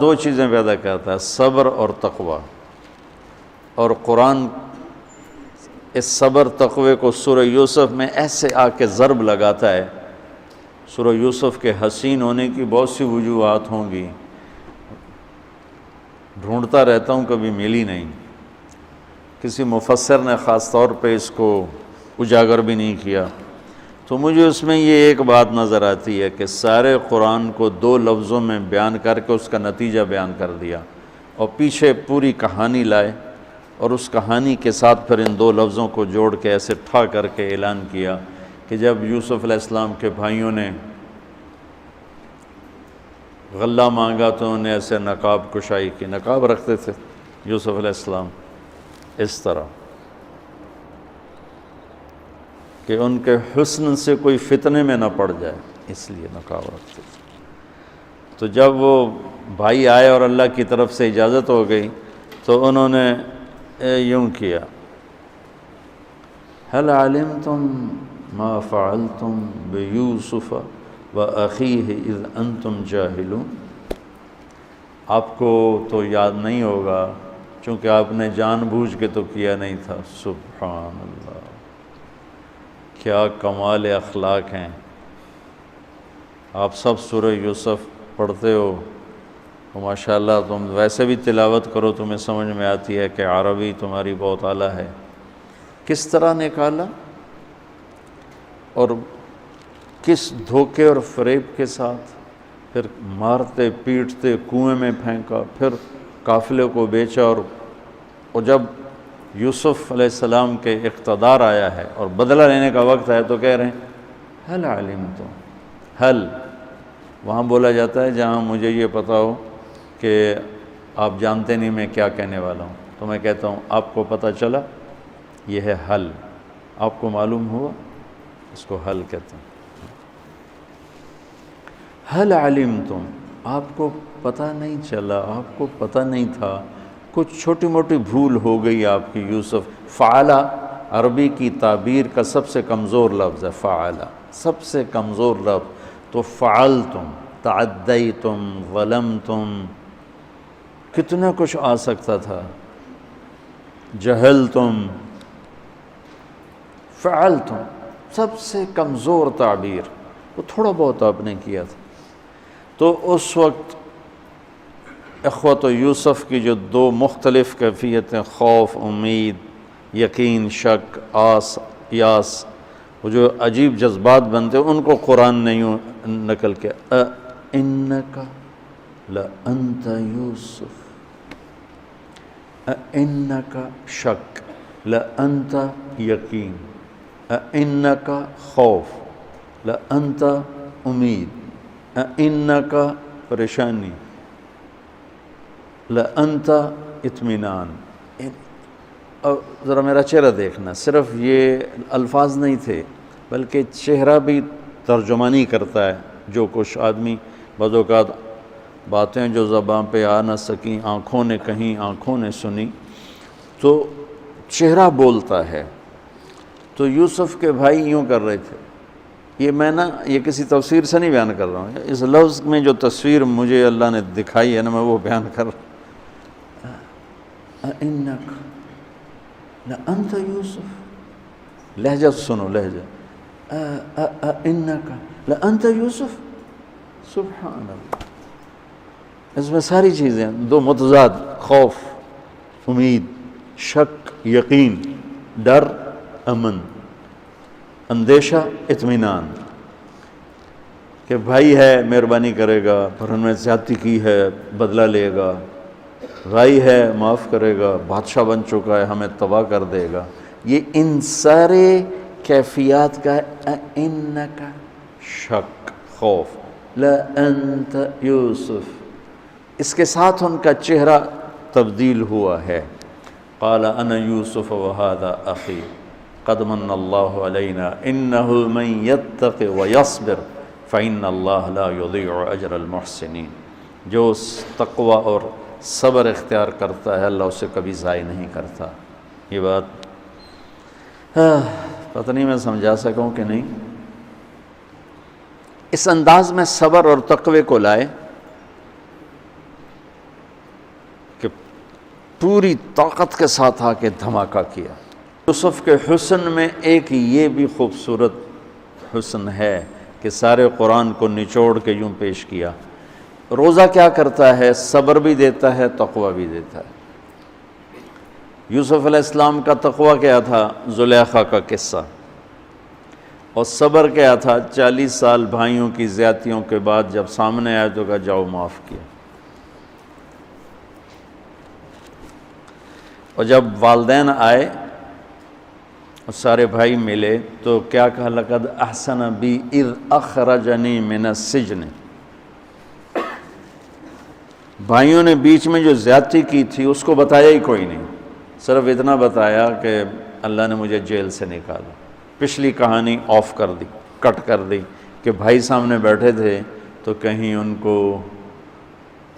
دو چیزیں پیدا کرتا ہے، صبر اور تقوی۔ اور قرآن اس صبر تقوی کو سورہ یوسف میں ایسے آ کے ضرب لگاتا ہے۔ سورہ یوسف کے حسین ہونے کی بہت سی وجوہات ہوں گی، ڈھونڈتا رہتا ہوں، کبھی ملی نہیں۔ کسی مفسر نے خاص طور پہ اس کو اجاگر بھی نہیں کیا، تو مجھے اس میں یہ ایک بات نظر آتی ہے کہ سارے قرآن کو دو لفظوں میں بیان کر کے اس کا نتیجہ بیان کر دیا، اور پیچھے پوری کہانی لائے، اور اس کہانی کے ساتھ پھر ان دو لفظوں کو جوڑ کے ایسے ٹھا کر کے اعلان کیا کہ جب یوسف علیہ السلام کے بھائیوں نے غلہ مانگا تو انہوں نے ایسے نقاب کشائی کی، نقاب رکھتے تھے یوسف علیہ السلام اس طرح کہ ان کے حسن سے کوئی فتنے میں نہ پڑ جائے، اس لیے نقاب رکھتے تھے۔ تو جب وہ بھائی آئے اور اللہ کی طرف سے اجازت ہو گئی تو انہوں نے یوں کیا، هل علمتم ما فعلتم بیوسف وأخیہ اذ انتم جاہلون۔ آپ کو تو یاد نہیں ہوگا چونکہ آپ نے جان بوجھ کے تو کیا نہیں تھا۔ سبحان اللہ، کیا کمال اخلاق ہیں۔ آپ سب سورہ یوسف پڑھتے ہو تو ماشاءاللہ تم ویسے بھی تلاوت کرو تمہیں سمجھ میں آتی ہے کہ عربی تمہاری بہت اعلیٰ ہے۔ کس طرح نکالا اور کس دھوکے اور فریب کے ساتھ، پھر مارتے پیٹتے کنویں میں پھینکا، پھر قافلے کو بیچا، اور جب یوسف علیہ السلام کے اقتدار آیا ہے اور بدلہ لینے کا وقت ہے تو کہہ رہے ہیں هل علمتم۔ هل وہاں بولا جاتا ہے جہاں مجھے یہ پتا ہو کہ آپ جانتے نہیں میں کیا کہنے والا ہوں، تو میں کہتا ہوں آپ کو پتہ چلا، یہ ہے حل، آپ کو معلوم ہوا، اس کو حل کہتے ہیں۔ حل علمتم، آپ کو پتہ نہیں چلا، آپ کو پتہ نہیں تھا، کچھ چھوٹی موٹی بھول ہو گئی آپ کی یوسف۔ فعلا عربی کی تعبیر کا سب سے کمزور لفظ ہے، فعلا سب سے کمزور لفظ، تو فعلتم، تعدیتم، ظلمتم، کتنا کچھ آ سکتا تھا، جہلتم، فعلتم سب سے کمزور تعبیر، تو تھوڑا بہت آپ نے کیا تھا۔ تو اس وقت اخوت یوسف کی جو دو مختلف کیفیتیں، خوف، امید، یقین، شک، آس، یاس، وہ جو عجیب جذبات بنتے ان کو قرآن نے یوں نقل کیا، اِنَّكَ لَأَنْتَ یوسف، اِنَّكَ شک، لَأَنْتَ یقین، اِنَّكَ خوف، لَأَنْتَ امید، اِنَّكَ پریشانی، لَأَنْتَ اطمینان۔ اور ذرا میرا چہرہ دیکھنا، صرف یہ الفاظ نہیں تھے بلکہ چہرہ بھی ترجمانی کرتا ہے۔ جو کچھ آدمی بعض اوقات باتیں جو زبان پہ آ نہ سکیں، آنکھوں نے کہیں، آنکھوں نے سنی، تو چہرہ بولتا ہے۔ تو یوسف کے بھائی یوں کر رہے تھے، یہ کسی تفسیر سے نہیں بیان کر رہا ہوں، اس لفظ میں جو تصویر مجھے اللہ نے دکھائی ہے نا، میں وہ بیان کر رہا ہوں۔ اِنَّكَ لَأَنْتَ یوسف، لہجہ سنو، لہجہ، اِنَّكَ لَأَنْتَ یوسف، سبحان اللہ۔ اس میں ساری چیزیں، دو متضاد، خوف، امید، شک، یقین، ڈر، امن، اندیشہ، اطمینان، کہ بھائی ہے مہربانی کرے گا، پر ان میں زیادتی کی ہے بدلہ لے گا، بھائی ہے معاف کرے گا، بادشاہ بن چکا ہے ہمیں تباہ کر دے گا۔ یہ ان سارے کیفیات کا اِنَّكَ شک، خوف، لَأَنْتَ یوسف، اس کے ساتھ ان کا چہرہ تبدیل ہوا ہے۔ قال انا یوسف وهذا اخی قد من اللہ علینا انہ من یتق ویصبر فإن اللہ لا یضیع اجر المحسنین۔ جو تقوی اور صبر اختیار کرتا ہے اللہ اسے کبھی ضائع نہیں کرتا۔ یہ بات پتہ نہیں میں سمجھا سکوں کہ نہیں۔ اس انداز میں صبر اور تقوی کو لائے کہ پوری طاقت کے ساتھ آ کے دھماکہ کیا۔ یوسف کے حسن میں ایک یہ بھی خوبصورت حسن ہے کہ سارے قرآن کو نچوڑ کے یوں پیش کیا۔ روزہ کیا کرتا ہے؟ صبر بھی دیتا ہے، تقوی بھی دیتا ہے۔ یوسف علیہ السلام کا تقوی کیا تھا؟ زلیخا کا قصہ، اور صبر کیا تھا؟ 40 سال بھائیوں کی زیادتیوں کے بعد جب سامنے آئے تو کہا جاؤ معاف کیا۔ اور جب والدین آئے اور سارے بھائی ملے تو کیا کہا؟ لقد احسن بی اذ اخرجنی من السجن۔ بھائیوں نے بیچ میں جو زیادتی کی تھی اس کو بتایا ہی کوئی نہیں، صرف اتنا بتایا کہ اللہ نے مجھے جیل سے نکالا۔ پچھلی کہانی آف کر دی، کٹ کر دی کہ بھائی سامنے بیٹھے تھے تو کہیں ان کو